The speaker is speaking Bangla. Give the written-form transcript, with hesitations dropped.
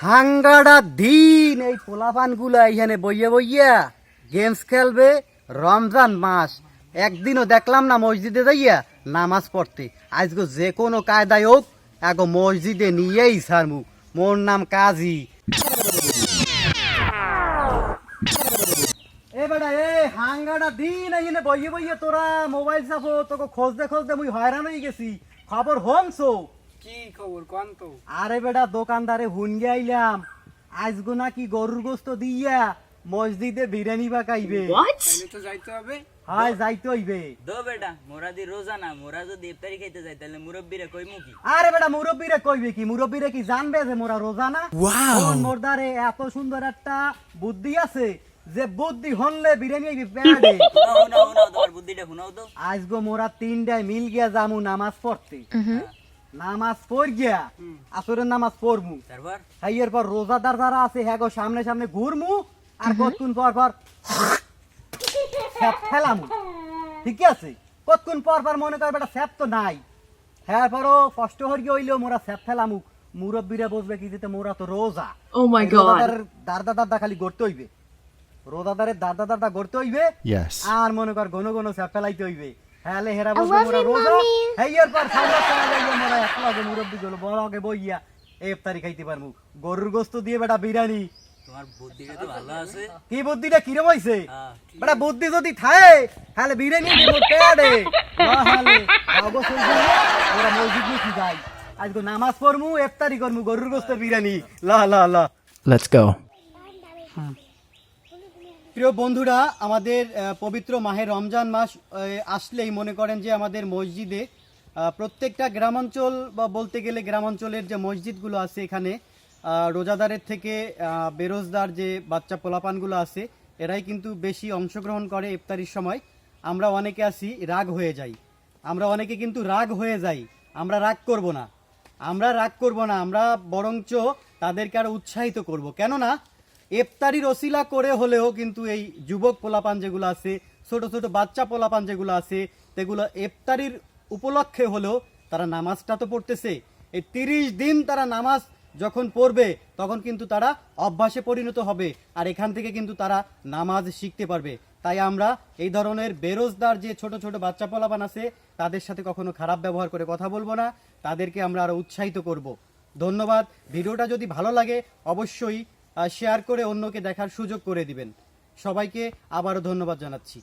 হাঙ্গাড়া দিন এই পোলাপানগুলা এখানে বইয়ে বইয়া গেমস খেলবে। রমজান মাস একদিনও দেখলাম না মসজিদে যাইয়া নামাজ পড়তে। আজকে যে কোনো কায়দায় হোক আগে মসজিদে নিয়েই ছাড়মু। মোর নাম কাজী। এ বেটা এ হাঙ্গাড়া দিন এখানে বইয়ে বইয়ে তোরা মোবাইল চাপো, তোকে খোঁজতে খোঁজতে মুই হয়রান হয়ে গেছি। খবর হংছো? কি খবর কোন তো? আরে বেটা দোকানদারে হুন গাইলাম আজগো নাকি গরুর গোস্ত দিয়া মসজিদে বিরিয়ানি বাকাইবে। তাইলে তো যাইতে হবে। হাই যাইতে হইবে। দো বেটা মোরা দি রোজা না, মোরা যদি ইফতারি খাইতে যাই তাহলে মুরব্বিরে কইমু কি? আরে বেটা মুরব্বিরে কইবে কি? মুরব্বিরে কি জানবে যে মোরা রোজা না? মোরদারে এত সুন্দর একটা বুদ্ধি আছে যে বুদ্ধি হনলে বিরিয়ানি হইবে পেড়ে। শুনাও তোমার বুদ্ধিটা শুনাও তো। আজগো মোরা তিনটায় মিল গিয়া যামু নামাজ পড়তে। নামাজ পড় গিয়া আসরের নামাজ পড়মু। তারপর এর পর রোজাদার যারা আছে হ্যাঁ গো সামনে সামনে ঘুরমু আর কতক্ষণ পর পর স্যাপ ফেলামু। ঠিক আছে? কতক্ষণ পর পর মনে কর বেটা স্যাপ তো নাই, হ্যাঁ পরও কষ্ট হরি হইলেও মোরা স্যাপ ফেলামু। মুরব্বীরা বসবে কি যেতে মোরা তো রোজা। Oh my God. দাদা দাদা খালি গড়তে হইবে, রোজাদারের দাদা দাদা গড়তে হইবে। আর মনে কর ঘন ঘন স্যাপ ফেলাইতে হইবে। হ্যাঁ হেরা বসবে মোরা রোজা। এর পর সামনে যাইয়া মোরা একলাগে মুরব্বী গুলো বড়কে বইয়া ইফতারি খাইতে পারমু। গরুর গোস্ত দিয়ে বেটা বিরিয়ানি। তোমার বুদ্ধিটা তো ভালো আছে। কি বুদ্ধিটা কিরম হইছে? হ্যাঁ, বেটা বুদ্ধি যদি থাকে তাহলে বিরিয়ানি দিব পেড়ে তাহলে অবশ্যই ওরা মসজিদ নিয়ে যাই। আজকে নামাজ পড়মু ইফতারি করমু গরুর গোস্ত বিরিয়ানি। লা লা লা লেটস গো। প্রিয় বন্ধুরা, আমাদের পবিত্র মাহে রমজান মাস আসলেই মনে করেন যে আমাদের মসজিদে প্রত্যেকটা গ্রামাঞ্চল বা বলতে গেলে গ্রামাঞ্চলের যে মসজিদগুলো আছে এখানে রোজাদারের থেকে বেরোজদার যে বাচ্চা পোলাপানগুলো আছে এরাই কিন্তু বেশি অংশগ্রহণ করে ইফতারির সময়। আমরা অনেকে আছি রাগ হয়ে যাই, আমরা অনেকে কিন্তু রাগ হয়ে যাই। আমরা রাগ করব না, আমরা রাগ করব না, আমরা বরঞ্চ তাদেরকে আরো উৎসাহিত করব। কেননা ইফতারির ওসিলা করে হলেও কিন্তু এই যুবক পোলাপান যেগুলো আছে, ছোট ছোট বাচ্চা পোলাপান যেগুলো আছে, সেগুলো ইফতারির উপলক্ষে হলেও তারা নামাজটা তো পড়তেছে। এই 30 দিন তারা নামাজ যখন পড়বে তখন কিন্তু তারা অভ্যাসে পরিণত হবে আর এখান থেকে কিন্তু তারা নামাজ শিখতে পারবে। তাই আমরা এই ধরনের বেরোজদার যে ছোট ছোট বাচ্চা পোলাপান আছে তাদের সাথে কখনো খারাপ ব্যবহার করে কথা বলবো না, তাদেরকে আমরা আরো উৎসাহিত করব। ধন্যবাদ। ভিডিওটা যদি ভালো লাগে অবশ্যই শেয়ার করে অন্যকে দেখার সুযোগ করে দিবেন। সবাইকে আবারও ধন্যবাদ জানাচ্ছি।